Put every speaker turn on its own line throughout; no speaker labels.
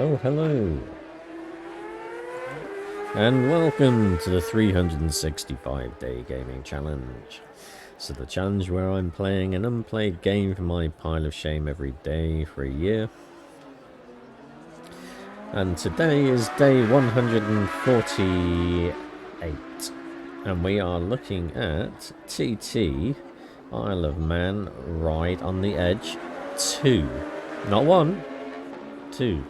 Well, hello. And welcome to the 365-day gaming challenge. So the challenge where I'm playing an unplayed game for my pile of shame every day for a year. And today is day 148. And we are looking at TT Isle of Man Ride on the Edge 2. Not 1, 2.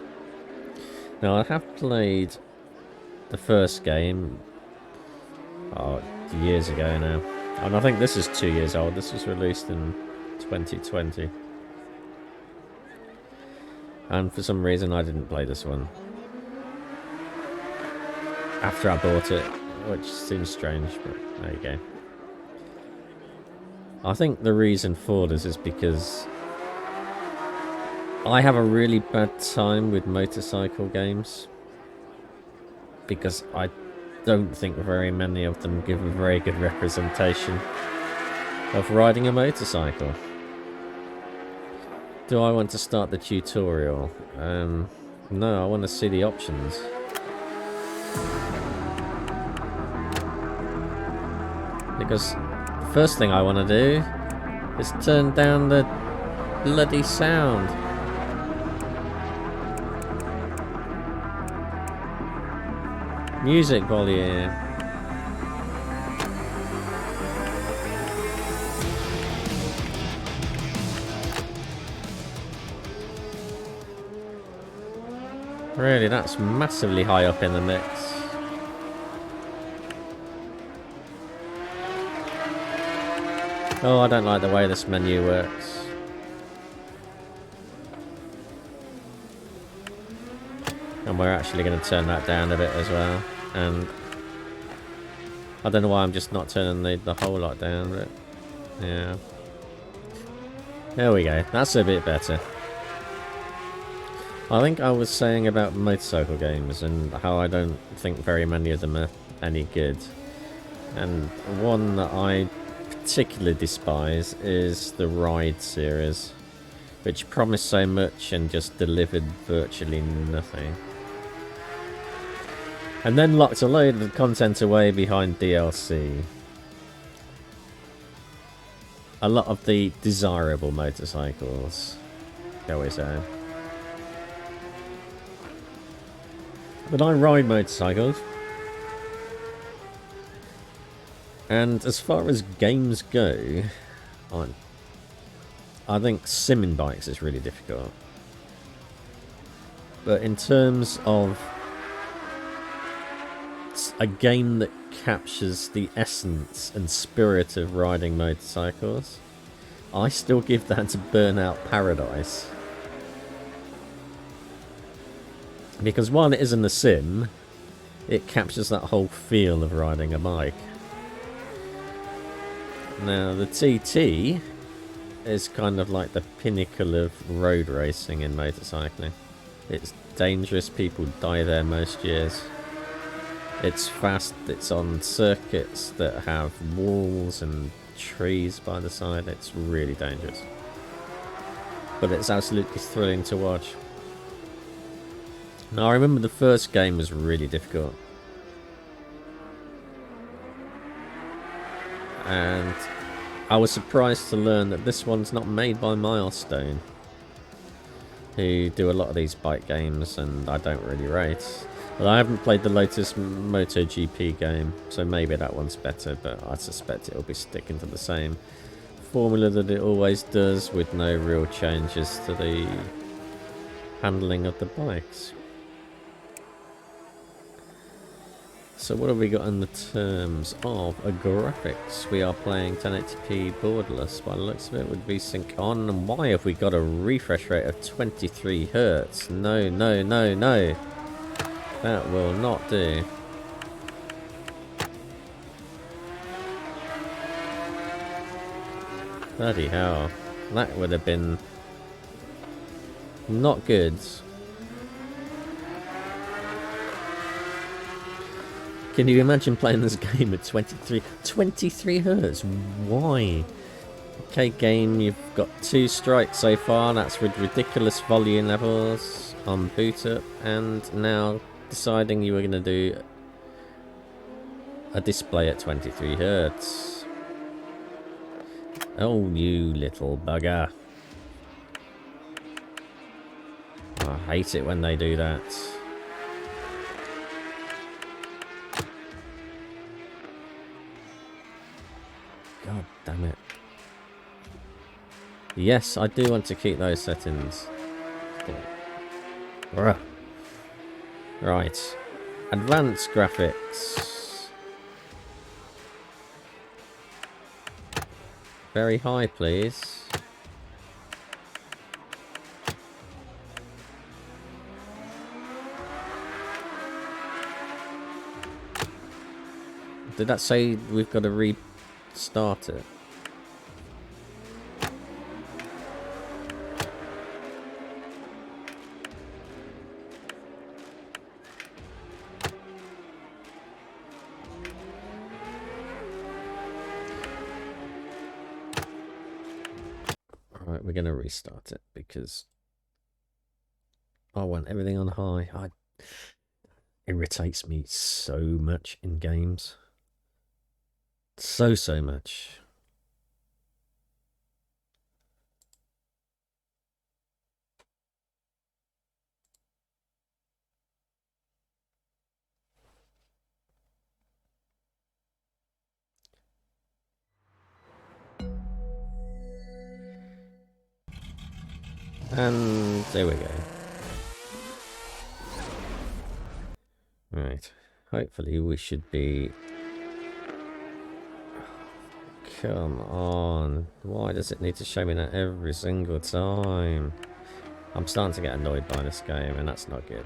Now I have played the first game years ago now, and I think this is 2 years old. This was released in 2020, and for some reason I didn't play this one after I bought it, which seems strange, but there you go. I think the reason for this is because I have a really bad time with motorcycle games, because I don't think very many of them give a very good representation of riding a motorcycle. Do I want to start the tutorial? No, I want to see the options. Because the first thing I want to do is turn down the bloody sound. Music volume. Really, that's massively high up in the mix. Oh, I don't like the way this menu works. And we're actually going to turn that down a bit as well. And I don't know why I'm just not turning the whole lot down, but yeah. There we go. That's a bit better. I think I was saying about motorcycle games and how I don't think very many of them are any good. And one that I particularly despise is the Ride series, which promised so much and just delivered virtually nothing. And then locked a load of content away behind DLC. A lot of the desirable motorcycles, shall we say. But I ride motorcycles. And as far as games go, I think simming bikes is really difficult. But in terms of a game that captures the essence and spirit of riding motorcycles, I still give that to Burnout Paradise. Because while it isn't a sim, it captures that whole feel of riding a bike. Now the TT is kind of like the pinnacle of road racing in motorcycling. It's dangerous, people die there most years. It's fast, it's on circuits that have walls and trees by the side. It's really dangerous. But it's absolutely thrilling to watch. Now I remember the first game was really difficult. And I was surprised to learn that this one's not made by Milestone, who do a lot of these bike games, and I don't really rate. Well, I haven't played the latest MotoGP game, so maybe that one's better, but I suspect it'll be sticking to the same formula that it always does, with no real changes to the handling of the bikes. So what have we got in the terms of graphics? We are playing 1080p borderless. By the looks of it, would be sync on. And why have we got a refresh rate of 23 Hz? No, no, no, no. That will not do. Bloody hell. That would have been not good. Can you imagine playing this game at 23 Hz? Why? Okay, game, you've got 2 strikes so far. That's with ridiculous volume levels. on boot up, and now deciding you were going to do a display at 23 Hertz. Oh, you little bugger. I hate it when they do that. God damn it. Yes, I do want to keep those settings. Right. Advanced graphics. Very high, please. Did that say we've got to restart it? Alright, we're going to restart it because I want everything on high. It irritates me so much in games. So much. And there we go. Right. Hopefully we should be... Come on. Why does it need to show me that every single time? I'm starting to get annoyed by this game, and that's not good.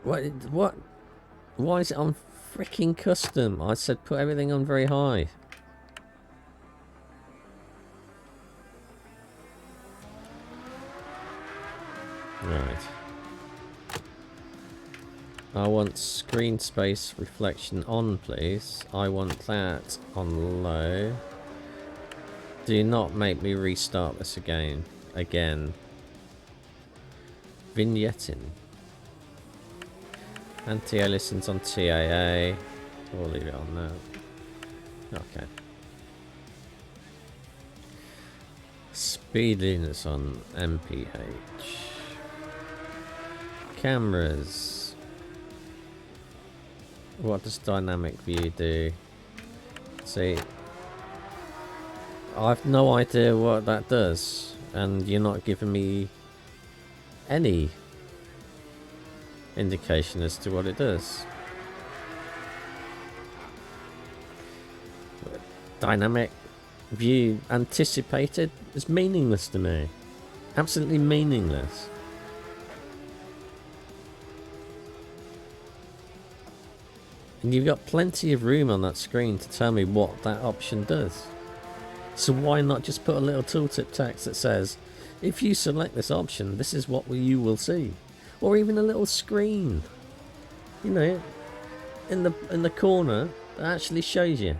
What? Why is it on freaking custom? I said put everything on very high. Right. I want screen space reflection on, please. I want that on low. Do not make me restart this again. Vignetting. Anti-aliasing's on TAA. We'll leave it on that. Okay. Speediness on MPH. Cameras. What does dynamic view do? See, I've no idea what that does, and you're not giving me any indication as to what it does. Dynamic view anticipated is meaningless to me. Absolutely meaningless. And you've got plenty of room on that screen to tell me what that option does. So why not just put a little tooltip text that says, if you select this option, this is what you will see. Or even a little screen, you know, in the corner that actually shows you.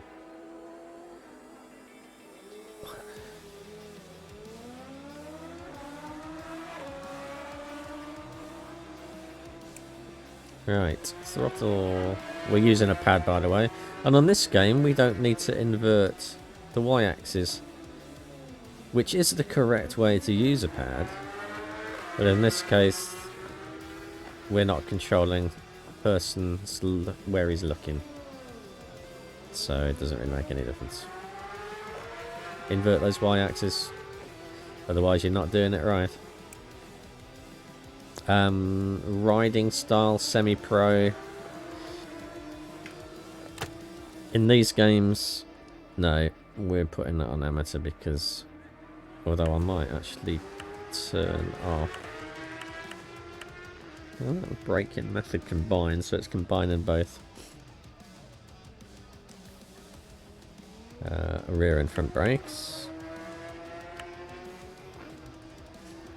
Right, throttle. We're using a pad, by the way. And on this game, we don't need to invert the y-axis, which is the correct way to use a pad. But in this case, we're not controlling a person's where he's looking. So it doesn't really make any difference. Invert those y-axis, otherwise you're not doing it right. Riding style semi-pro. In these games, no, we're putting that on amateur because, although I might actually turn off. Well, braking method combined, so it's combining both. Rear and front brakes.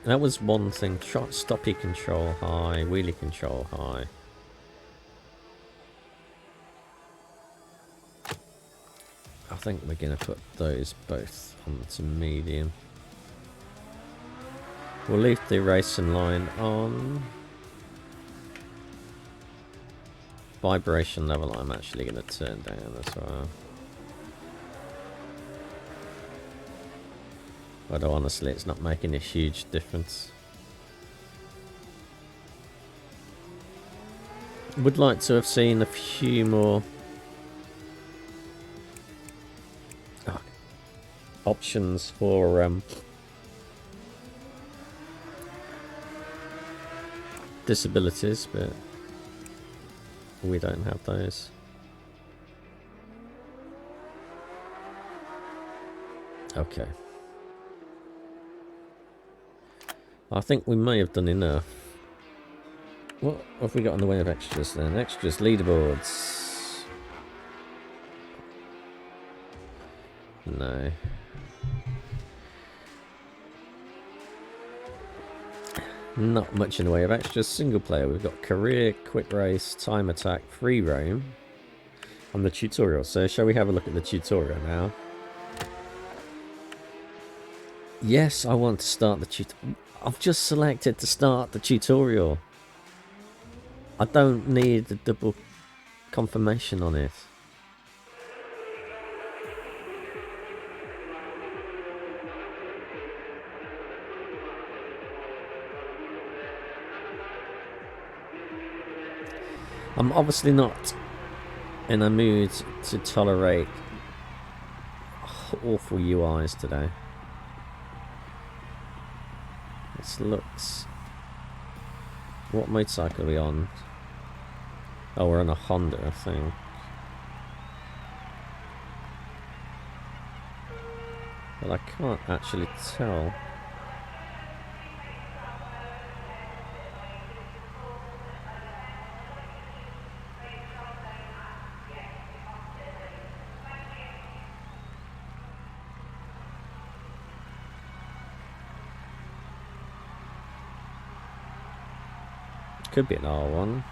That was one thing. Stoppie control high, wheelie control high. I think we're going to put those both onto medium. We'll leave the racing line on. Vibration level I'm actually going to turn down as well. Although honestly it's not making a huge difference. Would like to have seen a few more options for disabilities, but we don't have those. Okay. I think we may have done enough. What have we got in the way of extras then? Extras, leaderboards. No. Not much in the way of extras. Single player, we've got career, quick race, time attack, free roam, and the tutorial. So shall we have a look at the tutorial now? Yes, I want to start the tutorial. I've just selected to start the tutorial. I don't need a double confirmation on it. I'm obviously not in a mood to tolerate awful UIs today. This looks... What motorcycle are we on? Oh, we're on a Honda, I think. But I can't actually tell. Could be an R1.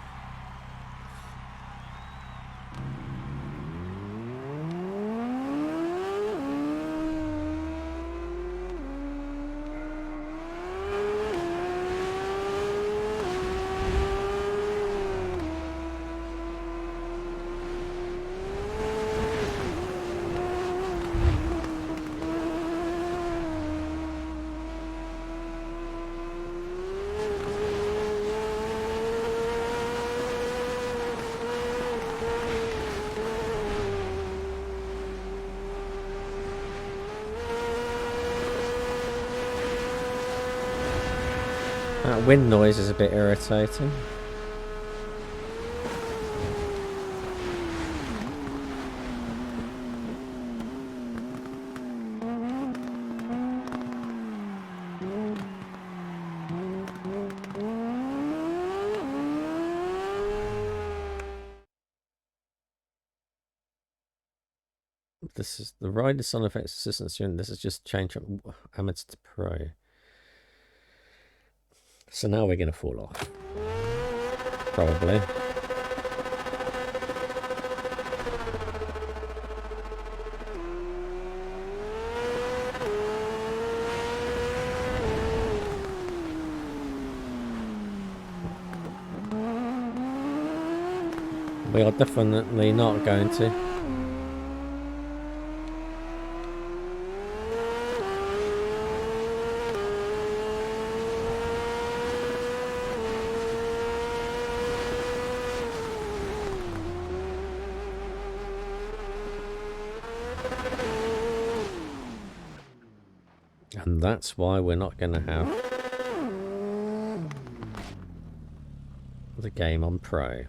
That wind noise is a bit irritating. This is the rider sound effects assistance unit. This is just change from amateur to pro. So now we're going to fall off. Probably. We are definitely not going to. And that's why we're not going to have the game on Pro.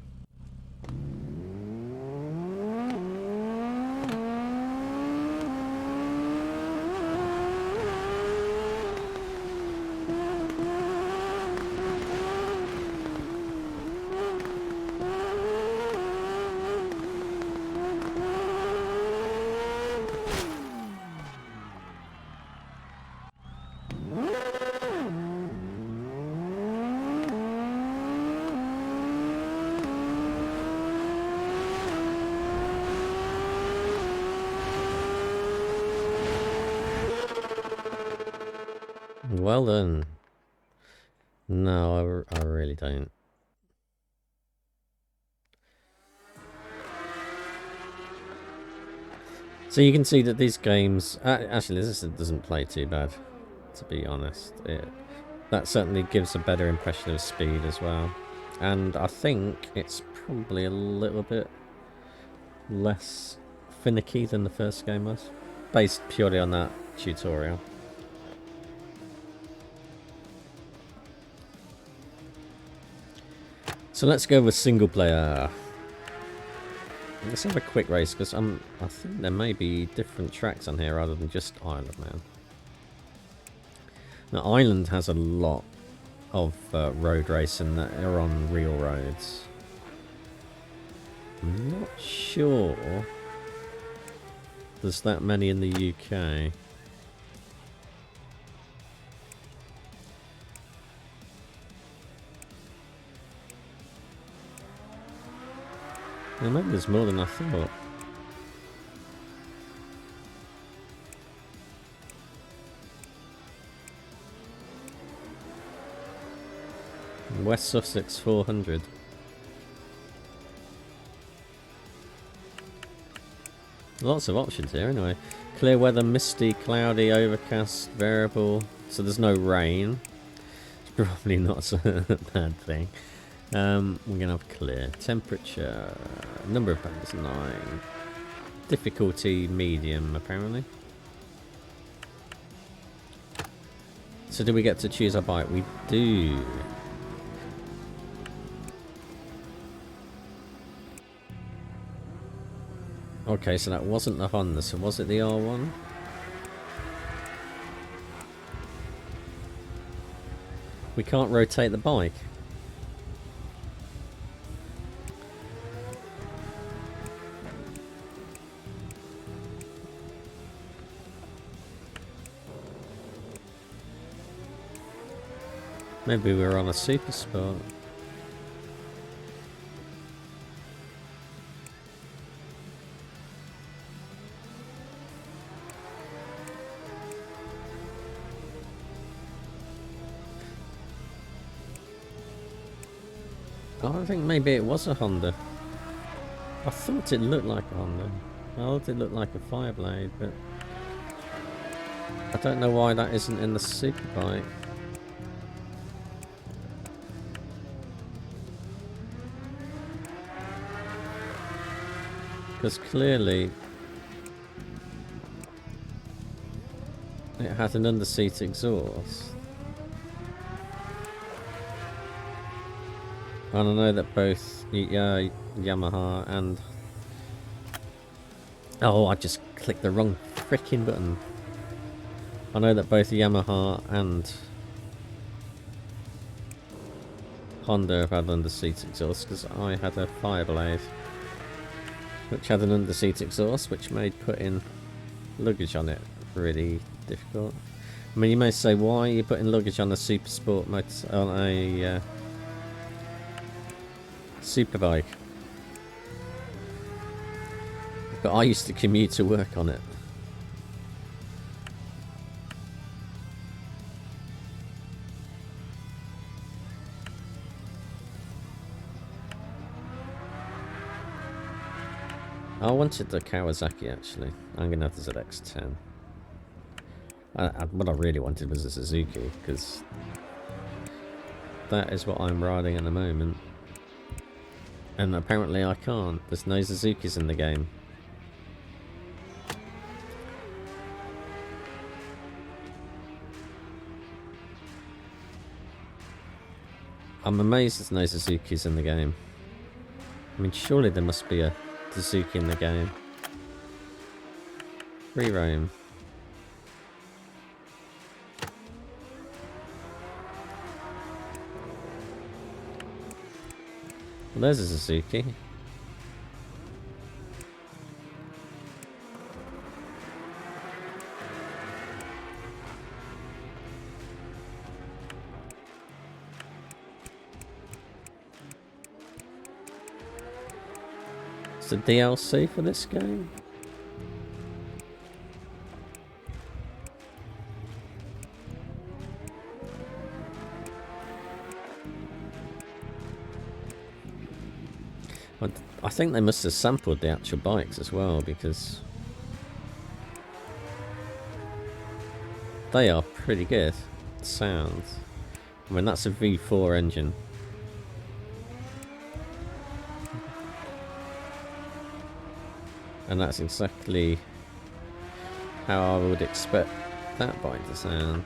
Well done. No, I really don't. So you can see that these games... actually, this doesn't play too bad, to be honest. That certainly gives a better impression of speed as well. And I think it's probably a little bit less finicky than the first game was, based purely on that tutorial. So let's go with single player. Let's have a quick race, because I think there may be different tracks on here rather than just Island Man. Now, Island has a lot of road racing that are on real roads. I'm not sure there's that many in the UK. Well, maybe there's more than I thought. West Sussex 400. Lots of options here anyway. Clear weather, misty, cloudy, overcast, variable. So there's no rain. It's probably not a bad thing. We're going to have clear. Temperature. Number of bands, 9. Difficulty, medium, apparently. So do we get to choose our bike? We do. Okay, so that wasn't the Honda, so was it the R1? We can't rotate the bike. Maybe we were on a super sport. I think maybe it was a Honda. I thought it looked like a Honda. I thought it looked like a Fireblade, but I don't know why that isn't in the Superbike. Because clearly it had an underseat exhaust. And I know that both Yamaha and... Oh, I just clicked the wrong freaking button. I know that both Yamaha and Honda have had underseat exhaust, because I had a Fireblade which had an underseat exhaust, which made putting luggage on it really difficult. I mean, you may say, why are you putting luggage on a super sport motor, on a Superbike? But I used to commute to work on it. I wanted the Kawasaki, actually. I'm going to have the ZX-10. What I really wanted was a Suzuki, because that is what I'm riding at the moment. And apparently I can't. There's no Suzukis in the game. I'm amazed there's no Suzukis in the game. I mean, surely there must be a Suzuki in the game. Free roam. Well, there's a Suzuki. It's the DLC for this game. I think they must have sampled the actual bikes as well, because they are pretty good sounds. I mean, that's a V4 engine. And that's exactly how I would expect that bike to sound.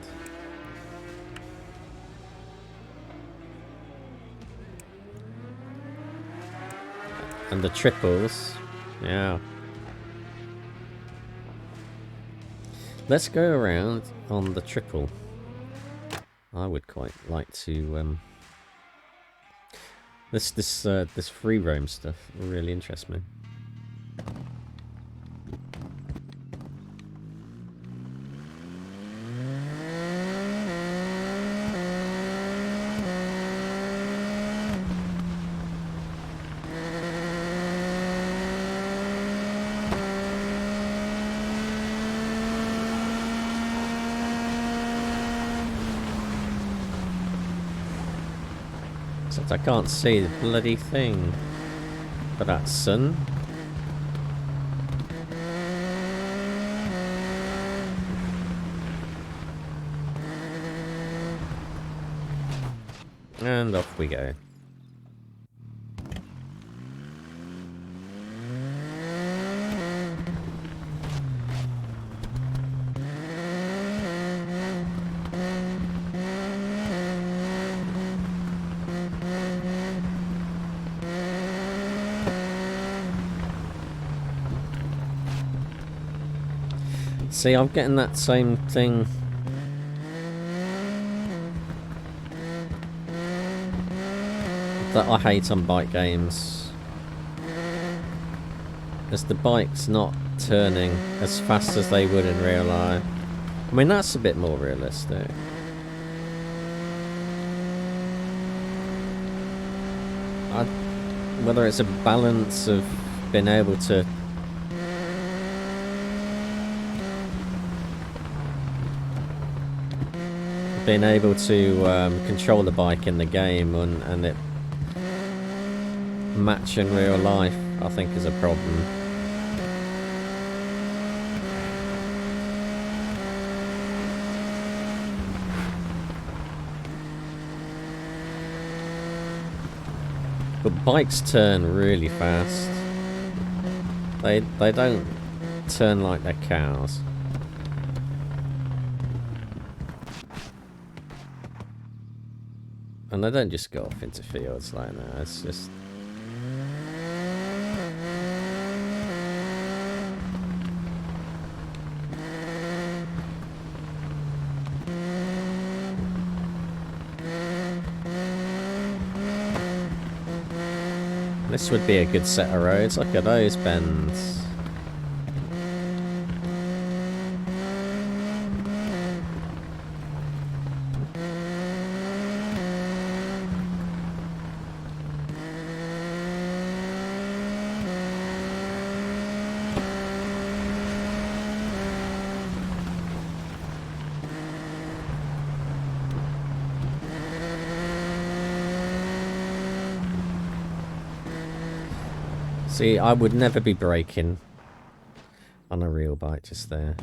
And the triples, yeah. Let's go around on the triple. I would quite like to. This free roam stuff really interests me. Except I can't see the bloody thing. But that's sun. And off we go. See, I'm getting that same thing. That I hate on bike games. As the bike's not turning as fast as they would in real life. I mean, that's a bit more realistic. Whether it's a balance of being able to control the bike in the game and it match in real life, I think, is a problem. But bikes turn really fast. They don't turn like they're cows. And they don't just go off into fields like that, it's just... This would be a good set of roads. Look at those bends. See, I would never be braking on a real bike just there.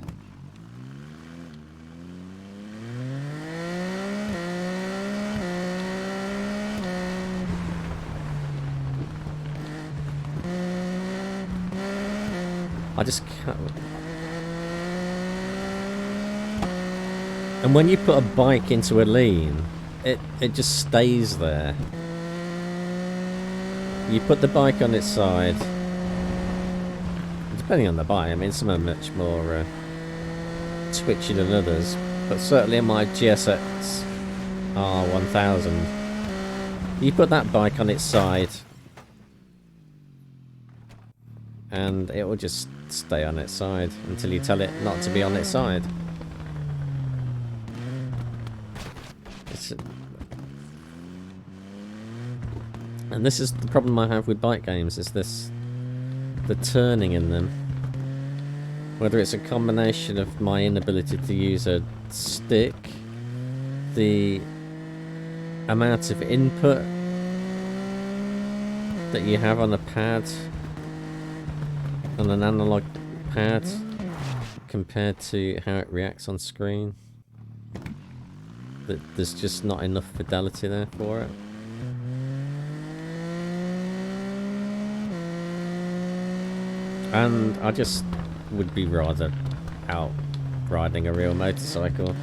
I just can't... And when you put a bike into a lean, it just stays there. You put the bike on its side, depending on the bike. I mean, some are much more twitchy than others, but certainly in my GSX R1000, you put that bike on its side and it will just stay on its side until you tell it not to be on its side. And this is the problem I have with bike games, is the turning in them. Whether it's a combination of my inability to use a stick, the amount of input that you have on a pad, on an analog pad, compared to how it reacts on screen. That there's just not enough fidelity there for it. And I just would be rather out riding a real motorcycle.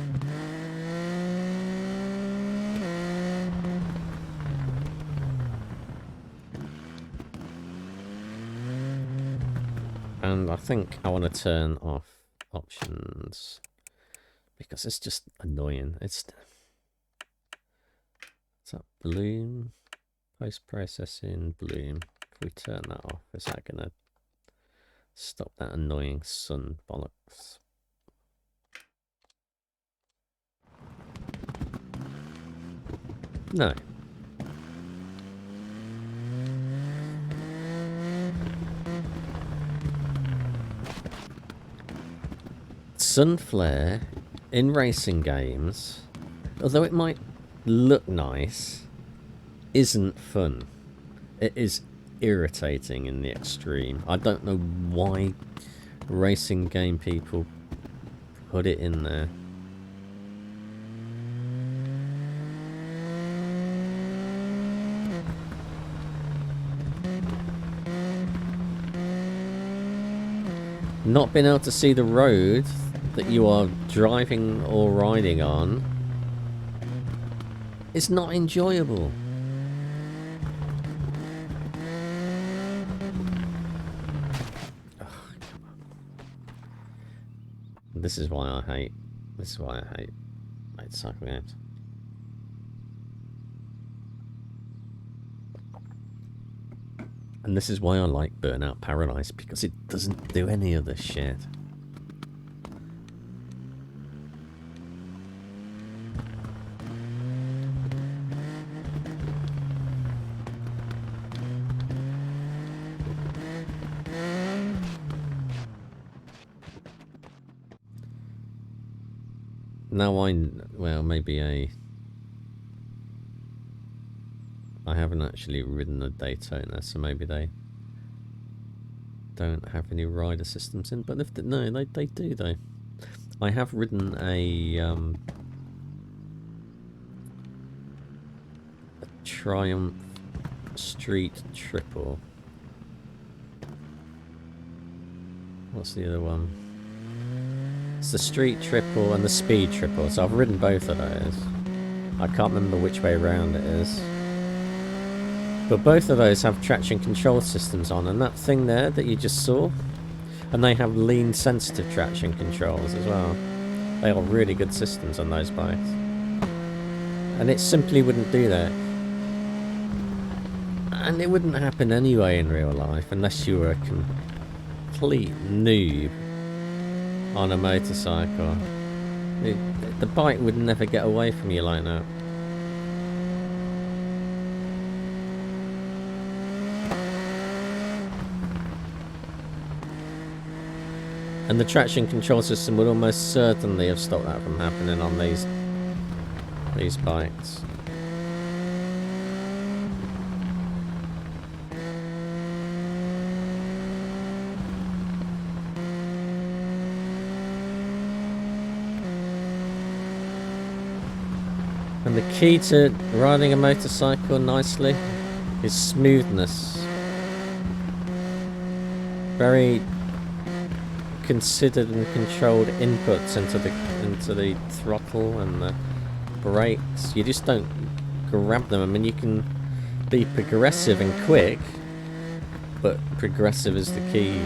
And I think I want to turn off options because it's just annoying. It's that bloom, post-processing bloom. If we turn that off, is that gonna stop that annoying sun bollocks? No. Sun flare in racing games, although it might look nice, isn't fun. It is irritating in the extreme. I don't know why racing game people put it in there. Not being able to see the road that you are driving or riding on is not enjoyable. Oh, come on. This is why I hate motorcycle games. And this is why I like Burnout Paradise, because it doesn't do any of this shit. Now well, maybe I haven't actually ridden a Daytona, so maybe they don't have any rider systems in. But no, they do though. I have ridden a Triumph Street Triple. What's the other one? It's the Street Triple and the Speed Triple. So I've ridden both of those. I can't remember which way around it is. But both of those have traction control systems on, and that thing there that you just saw, and they have lean sensitive traction controls as well. They are really good systems on those bikes. And it simply wouldn't do that. And it wouldn't happen anyway in real life unless you were a complete noob on a motorcycle. The bike would never get away from you like that. And the traction control system would almost certainly have stopped that from happening on these bikes. And the key to riding a motorcycle nicely is smoothness. Very considered and controlled inputs into the throttle and the brakes. You just don't grab them. I mean, you can be progressive and quick, but progressive is the key.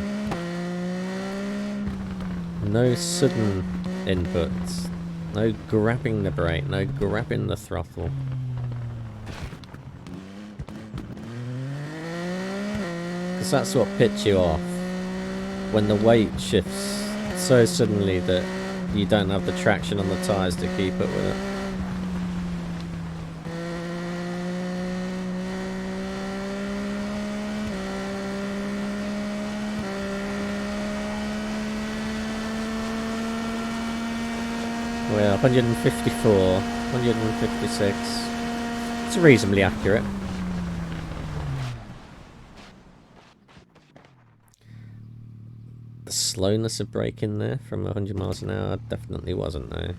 No sudden inputs. No grabbing the brake. No grabbing the throttle. Because that's what pits you off. When the weight shifts so suddenly that you don't have the traction on the tyres to keep up with it. Well, 154, 156. It's reasonably accurate. the slowness of braking there from 100 miles an hour definitely wasn't, though.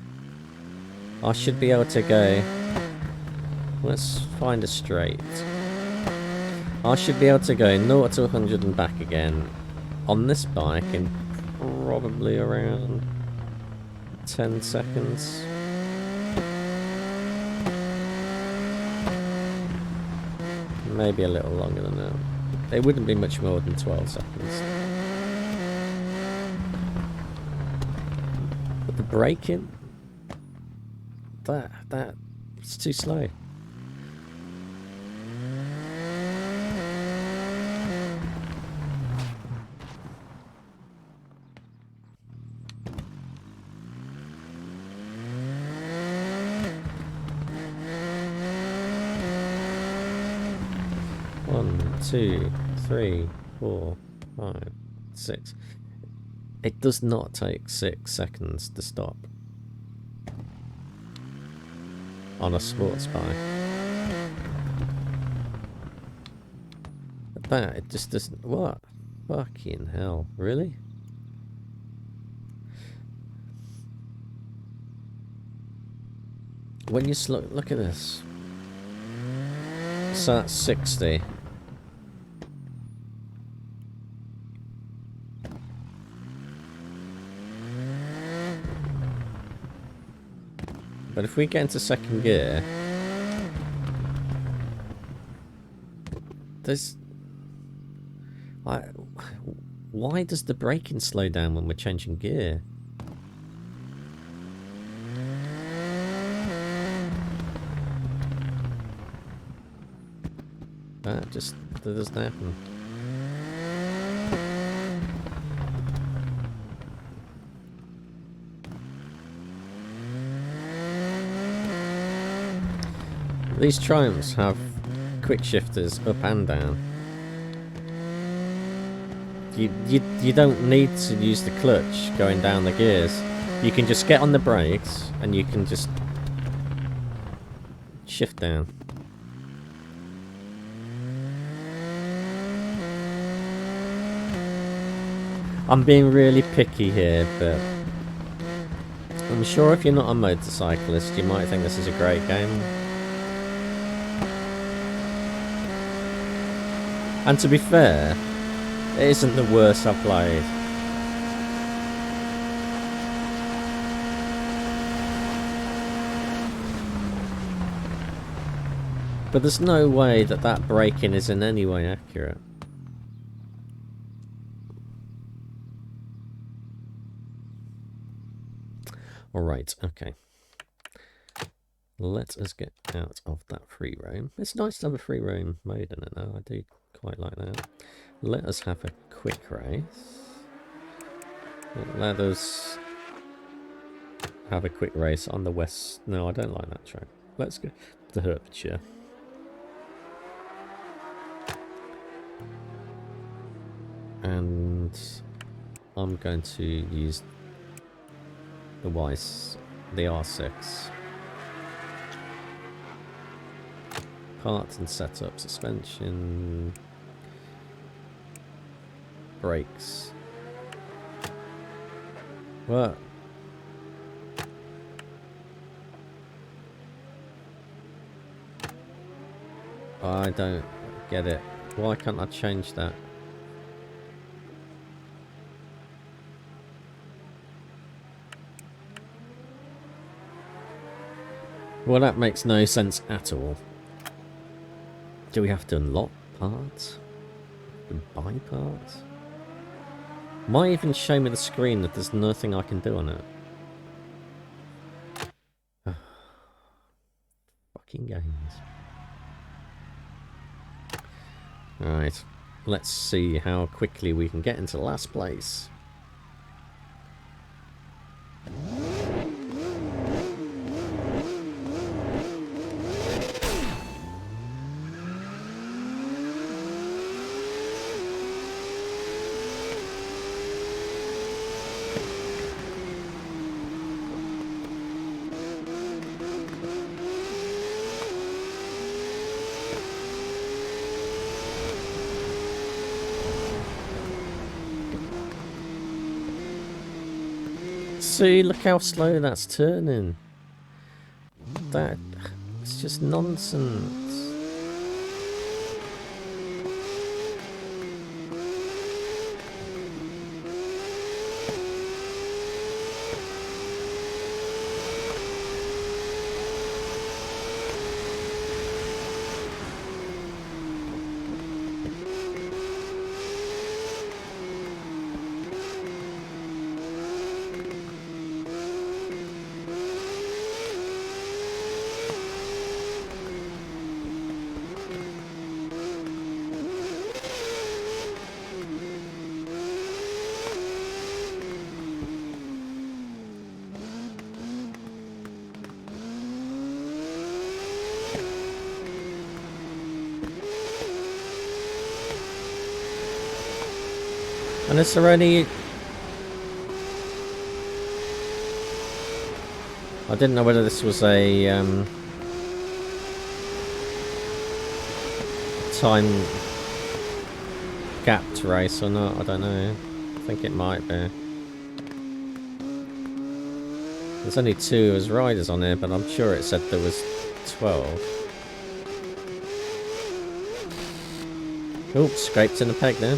I should be able to go... Let's find a straight. I should be able to go 0 to 100 and back again on this bike in probably around 10 seconds. Maybe a little longer than that. It wouldn't be much more than 12 seconds. But the braking... It's too slow. One, 2, 3, 4, 5, 6. It does not take 6 seconds to stop on a sports bike. But it just doesn't... What? Fucking hell. Really? When you look at this. So that's 60. But if we get into second gear, there's... why does the braking slow down when we're changing gear? That doesn't happen. These Triumphs have quick shifters up and down. You don't need to use the clutch going down the gears. You can just get on the brakes and you can just shift down. I'm being really picky here, but I'm sure if you're not a motorcyclist, you might think this is a great game. And to be fair, it isn't the worst I've played. But there's no way that that braking is in any way accurate. Alright, okay. Let us get out of that free roam. It's nice to have a free roam mode in it though, I do quite like that. Let us have a quick race. Let us have a quick race on the west. No, I don't like that track. Let's go to Hertfordshire. And I'm going to use the R6. Parts and setup, suspension, brakes. What? I don't get it. Why can't I change that? Well, that makes no sense at all. Do we have to unlock parts? And buy parts? Why even show me the screen that there's nothing I can do on it? Fucking games. Alright, let's see how quickly we can get into last place. See, look how slow that's turning. It's just nonsense. And is there any... I didn't know whether this was a time gapped race or not. I don't know. I think it might be. There's only 2 as riders on here, but I'm sure it said there was 12. Oops, scraped in the peg there.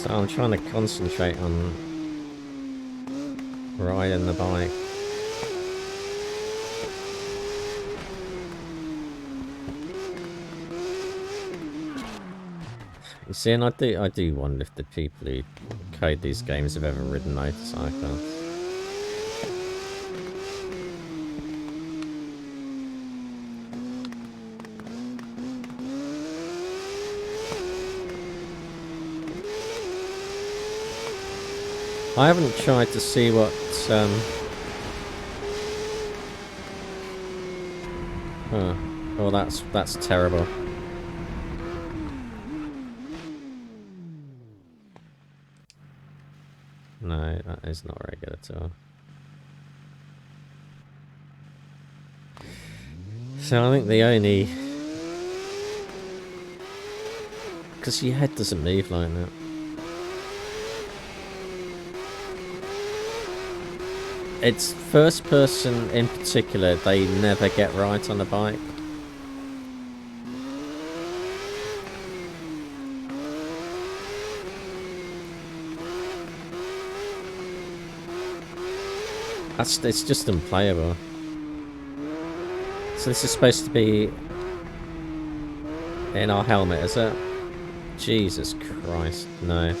So I'm trying to concentrate on riding the bike. You see, and I do wonder if the people who code these games have ever ridden motorcycles. I haven't tried to see what oh, that's terrible. No, that is not very good at all. So I think the only... because your head doesn't move like that. It's first person in particular, they never get right on a bike. It's just unplayable. So this is supposed to be in our helmet, is it? Jesus Christ, no.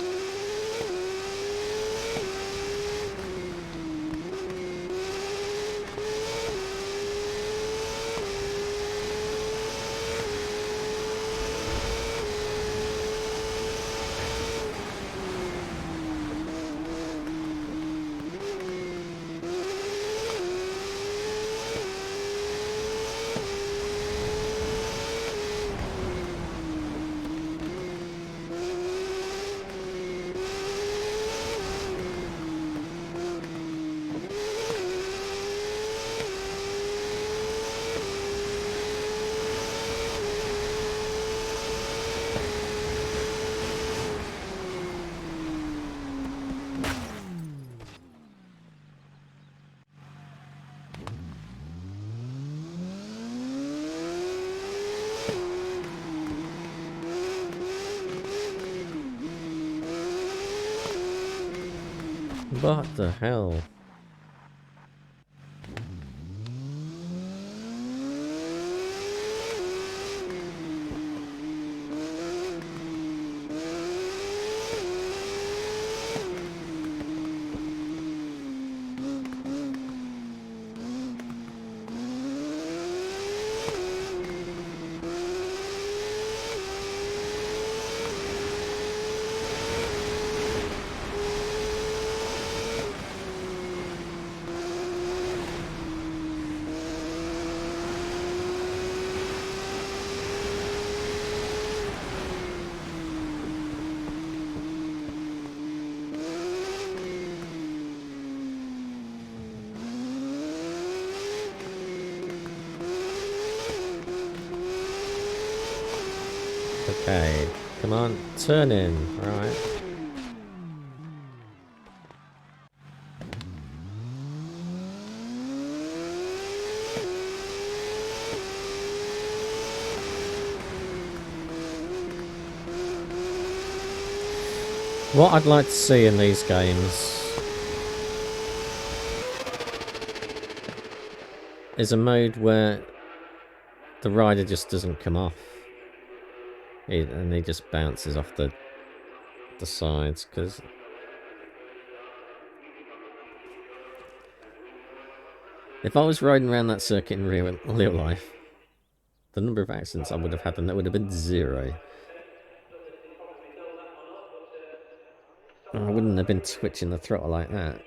What the hell? Okay, come on, turn in, right. What I'd like to see in these games is a mode where the rider just doesn't come off. And he just bounces off the sides, because if I was riding around that circuit in real life, the number of accidents I would have had, and that would have been 0. I wouldn't have been twitching the throttle like that.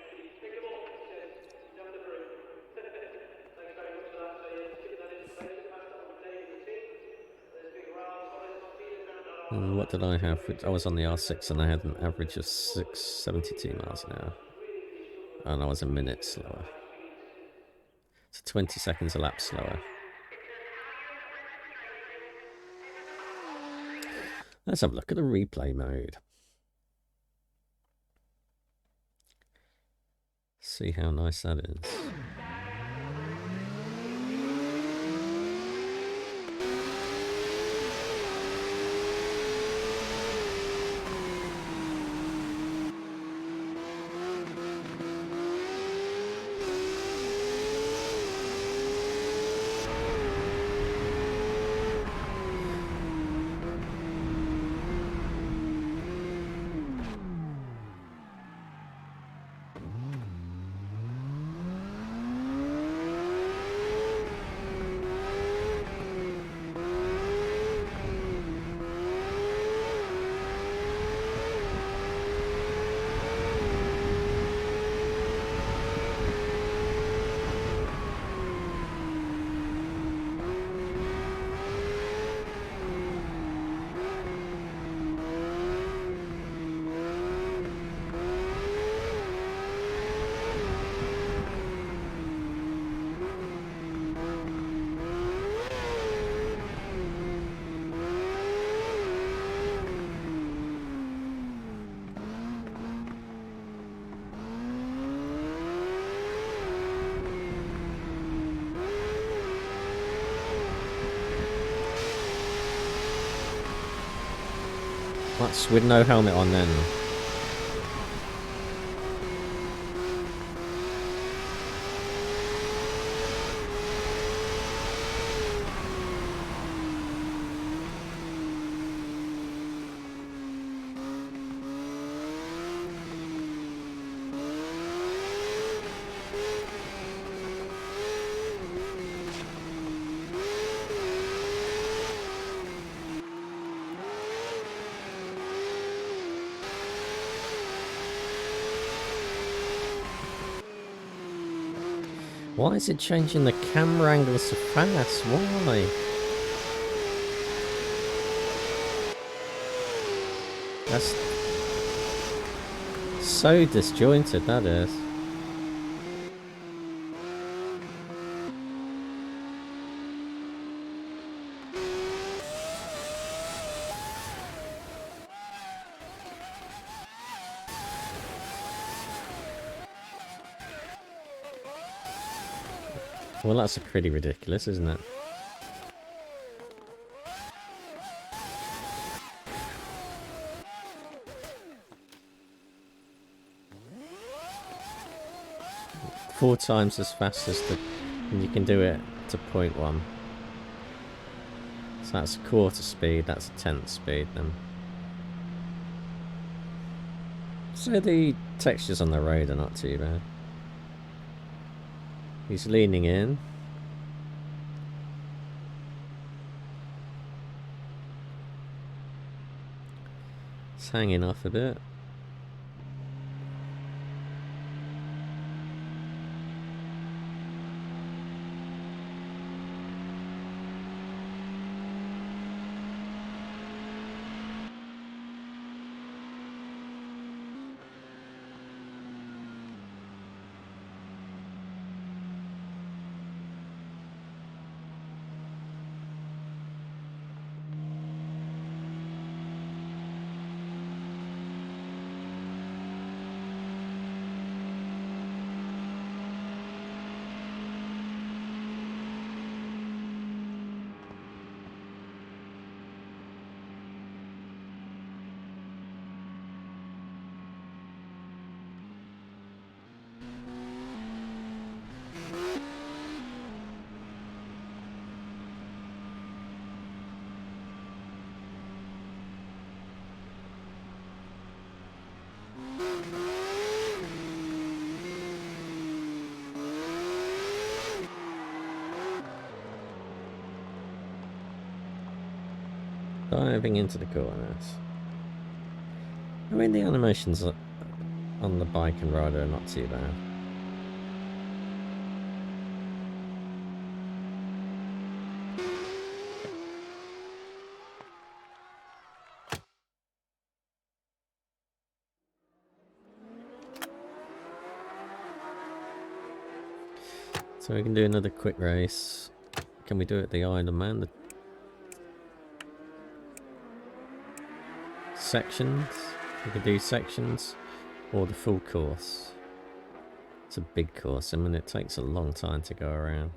And what did I have? I was on the R6 and I had an average of 672 miles an hour. And I was a minute slower. So 20 seconds a lap slower. Let's have a look at the replay mode. See how nice that is. That's with no helmet on then. Why is it changing the camera angle so fast? Why? That's so disjointed, that is. Well, that's pretty ridiculous, isn't it? Four times as fast as and you can do it to 0.1. So that's a quarter speed, that's a tenth speed then. So the textures on the road are not too bad. He's leaning in. It's hanging off a bit. Diving into the corners. I mean, the animations on the bike and rider are not too bad. So we can do another quick race. Can we do it the Isle of Man? The sections? We can do sections or the full course. It's a big course. I mean, it takes a long time to go around.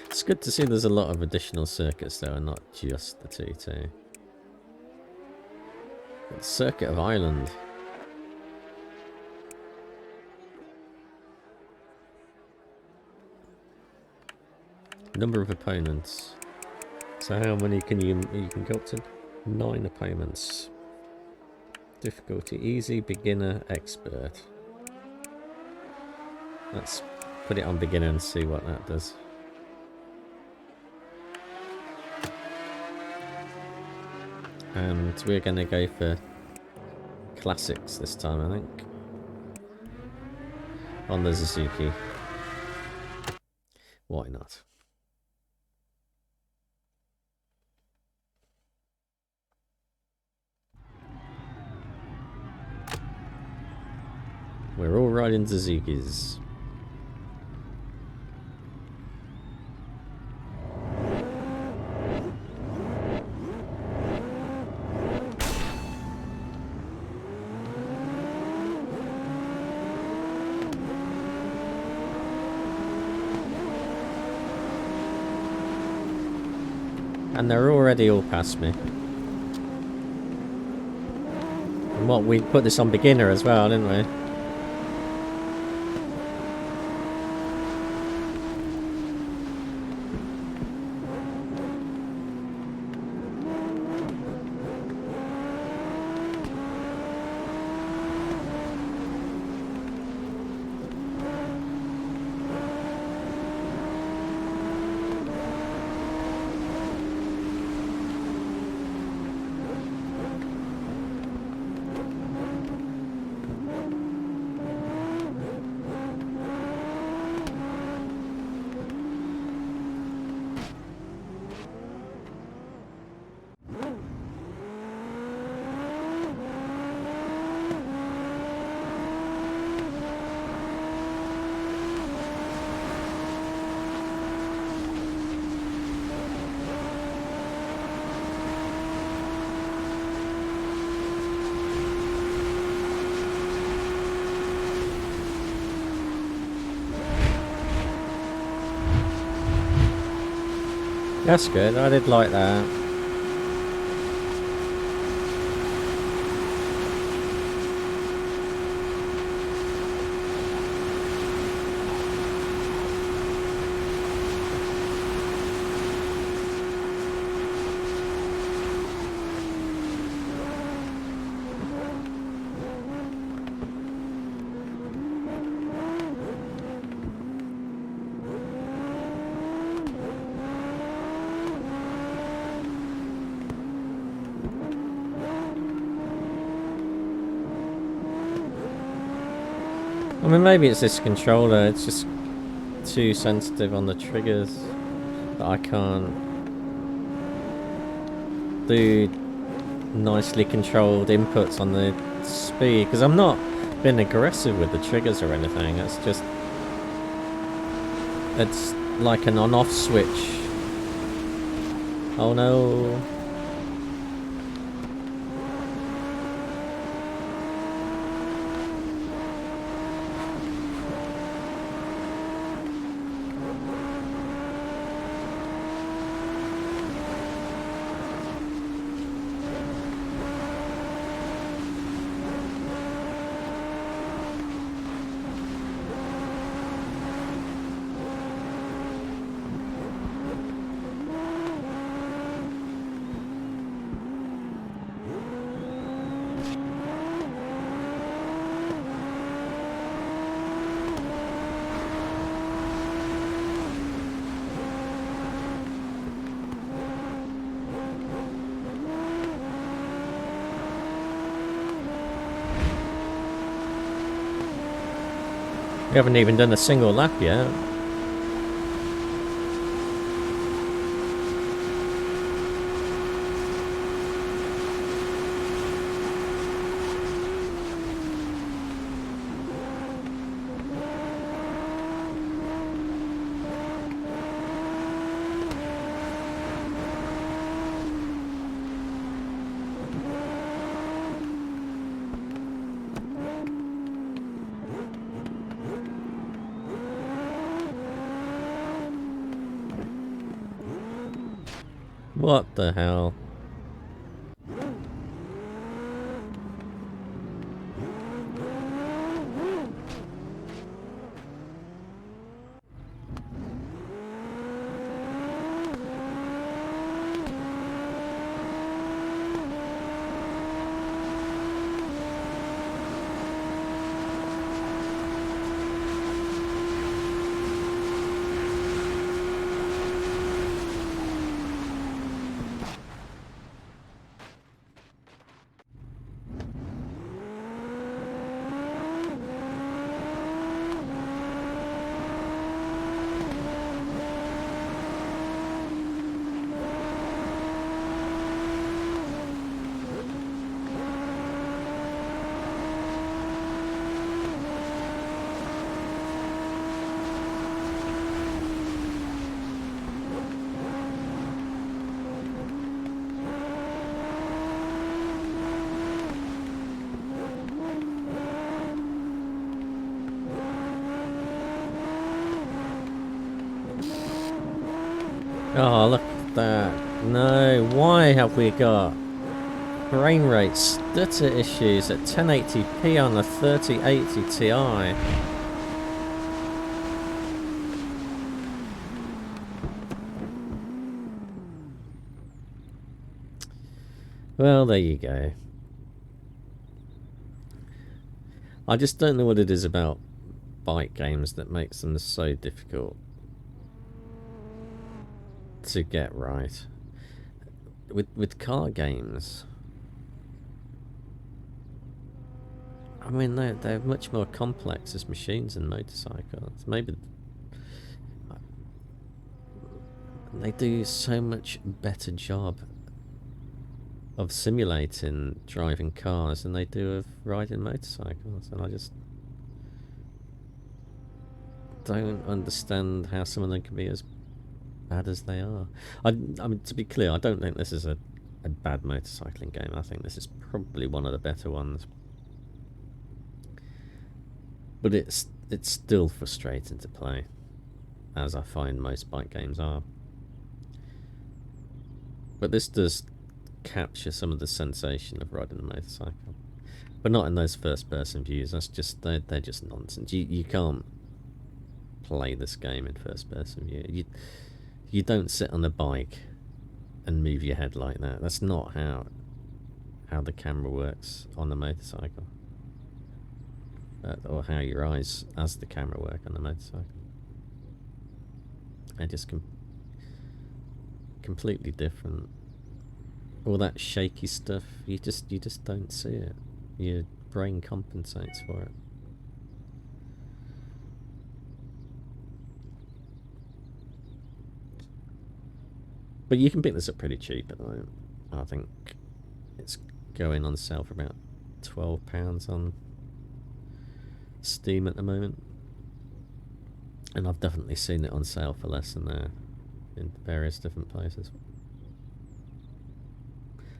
It's good to see there's a lot of additional circuits though, and not just the TT. It's Circuit of Ireland. Number of opponents. So how many can you can go up to 9 opponents. Difficulty easy, beginner, expert. Let's put it on beginner and see what that does. And we're gonna go for classics this time, I think. On the Suzuki. Why not? We're all riding Suzukis. And they're already all past me. And what, we put this on beginner as well, didn't we? That's good, I did like that. I mean, maybe it's this controller, it's just too sensitive on the triggers that I can't do nicely controlled inputs on the speed, because I'm not being aggressive with the triggers or anything, it's just, it's like an on-off switch. Oh no. We haven't even done a single lap yet. What the hell? Oh, look at that. No, why have we got frame rate stutter issues at 1080p on a 3080 Ti? Well, there you go. I just don't know what it is about bike games that makes them so difficult to get right. With car games, I mean, they're much more complex as machines than motorcycles. Maybe they do so much better job of simulating driving cars than they do of riding motorcycles, and I just don't understand how some of them can be as bad as they are. I mean, to be clear, I don't think this is a bad motorcycling game. I think this is probably one of the better ones. But it's still frustrating to play, as I find most bike games are. But this does capture some of the sensation of riding a motorcycle, but not in those first-person views. That's just they're just nonsense. You can't play this game in first-person view. You don't sit on a bike and move your head like that. That's not how the camera works on the motorcycle, or how your eyes as the camera work on the motorcycle. They're just completely different. All that shaky stuff, you just don't see it. Your brain compensates for it. But you can pick this up pretty cheap at the moment. I think it's going on sale for about £12 on Steam at the moment. And I've definitely seen it on sale for less than that in various different places.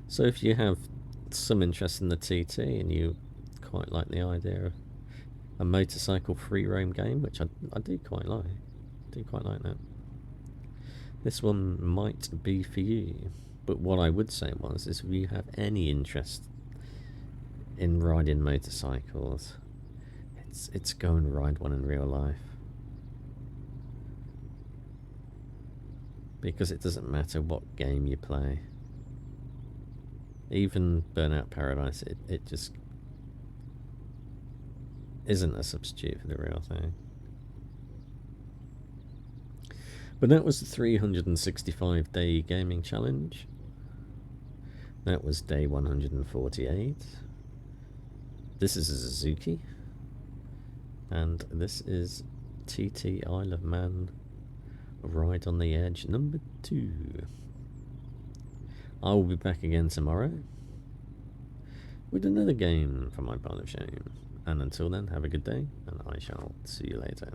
So if you have some interest in the TT and you quite like the idea of a motorcycle free roam game, which I do quite like. I do quite like that. This one might be for you. But what I would say is if you have any interest in riding motorcycles, it's go and ride one in real life. Because it doesn't matter what game you play. Even Burnout Paradise, it just isn't a substitute for the real thing. But that was the 365-day gaming challenge. That was day 148. This is a Suzuki. And this is TT Isle of Man Ride on the Edge number 2. I will be back again tomorrow with another game for my pile of shame. And until then, have a good day, and I shall see you later.